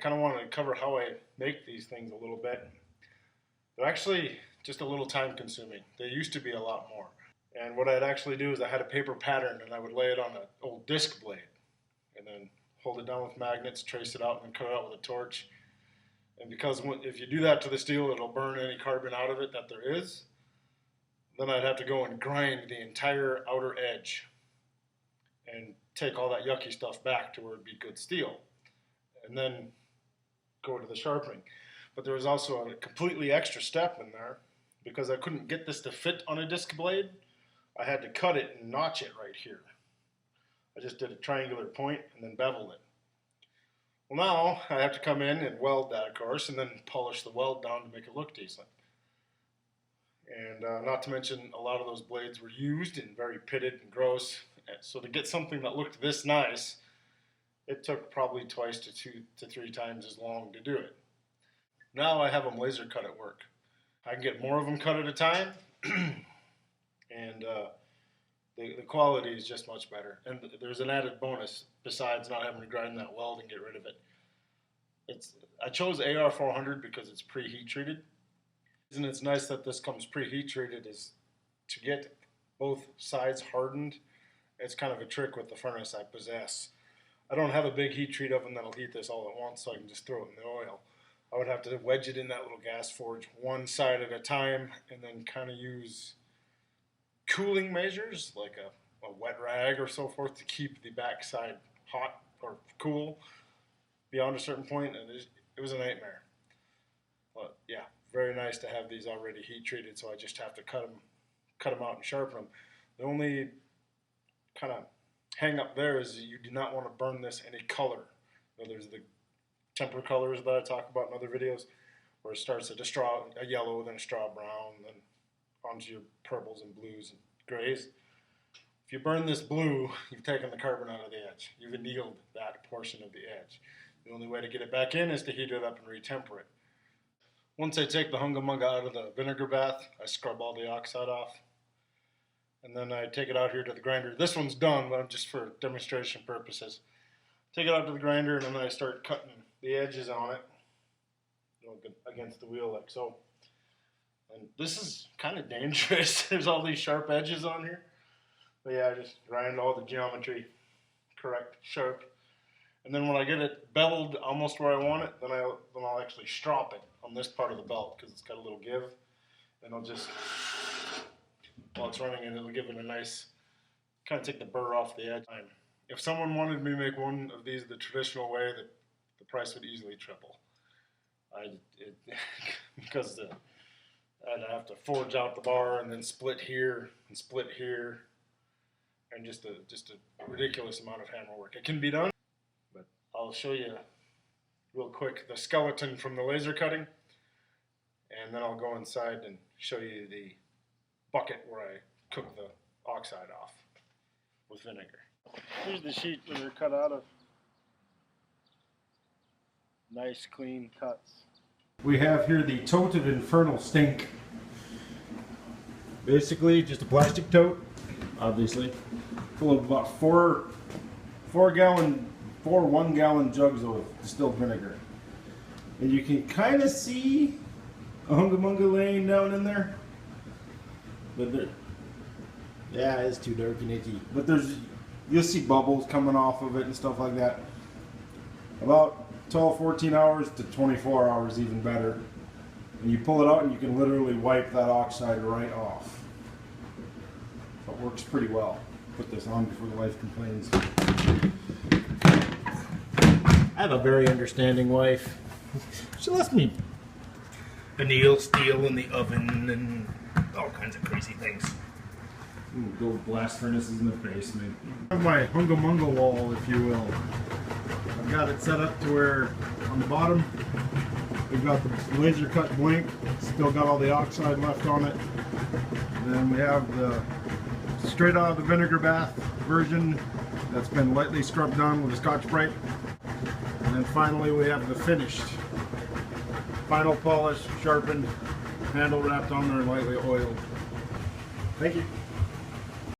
kind of wanted to cover how I make these things a little bit. They're actually just a little time consuming. They used to be a lot more. And what I'd actually do is I had a paper pattern and I would lay it on an old disc blade and then hold it down with magnets, trace it out, and then cut it out with a torch. And because if you do that to the steel, it'll burn any carbon out of it that there is. Then I'd have to go and grind the entire outer edge and take all that yucky stuff back to where it'd be good steel. And then go to the sharpening. But there was also a completely extra step in there because I couldn't get this to fit on a disc blade. I had to cut it and notch it right here. I just did a triangular point and then beveled it. Well, now I have to come in and weld that, of course, and then polish the weld down to make it look decent. And not to mention, a lot of those blades were used and very pitted and gross. So to get something that looked this nice, it took probably twice to 2 to 3 times as long to do it. Now I have them laser cut at work. I can get more of them cut at a time, and the quality is just much better. And there's an added bonus besides not having to grind that weld and get rid of it. I chose AR400 because it's pre-heat treated. And it's nice that this comes pre-heat treated is to get both sides hardened. It's kind of a trick with the furnace I possess. I don't have a big heat treat oven that'll heat this all at once, so I can just throw it in the oil. I would have to wedge it in that little gas forge one side at a time and then kind of use cooling measures like a wet rag or so forth to keep the back side hot or cool beyond a certain point, and it was a nightmare. But yeah, very nice to have these already heat treated, so I just have to cut them out and sharpen them. The only kind of hang up there is you do not want to burn this any color. There's the temper colors that I talk about in other videos, where it starts at a yellow, then a straw brown, then onto your purples and blues and grays. If you burn this blue, you've taken the carbon out of the edge. You've annealed that portion of the edge. The only way to get it back in is to heat it up and retemper it. Once I take the Hunga Munga out of the vinegar bath, I scrub all the oxide off. And then I take it out here to the grinder. This one's done, but just for demonstration purposes. Take it out to the grinder, and then I start cutting the edges on it, against the wheel like so. And this is kind of dangerous. There's all these sharp edges on here. But yeah, I just grind all the geometry correct, sharp. And then when I get it beveled almost where I want it, then I'll actually strop it on this part of the belt because it's got a little give. And I'll just, while it's running, and it'll give it a nice, kind of take the burr off the edge. If someone wanted me to make one of these the traditional way, the price would easily triple. Because I'd have to forge out the bar and then split here and split here, and just a ridiculous amount of hammer work. It can be done, but I'll show you real quick the skeleton from the laser cutting, and then I'll go inside and show you the bucket where I cook the oxide off with vinegar. Here's the sheet that they're cut out of. Nice clean cuts. We have here the tote of infernal stink. Basically just a plastic tote, obviously, full of about four 1-gallon jugs of distilled vinegar. And you can kind of see a Hunga Munga laying down in there. But yeah, it's too dark and icky. But you'll see bubbles coming off of it and stuff like that. About 12-14 hours to 24 hours, even better. And you pull it out and you can literally wipe that oxide right off. So it works pretty well. Put this on before the wife complains. I have a very understanding wife. She lets me anneal steel in the oven and all kinds of crazy things. Gold blast furnaces in the basement. I have my Hunga Munga wall, if you will. I've got it set up to where on the bottom we've got the laser cut blank, still got all the oxide left on it. And then we have the straight out of the vinegar bath version that's been lightly scrubbed on with a Scotch-Brite. And then finally we have the finished, final polish, sharpened, handle wrapped on there and lightly oiled. Thank you.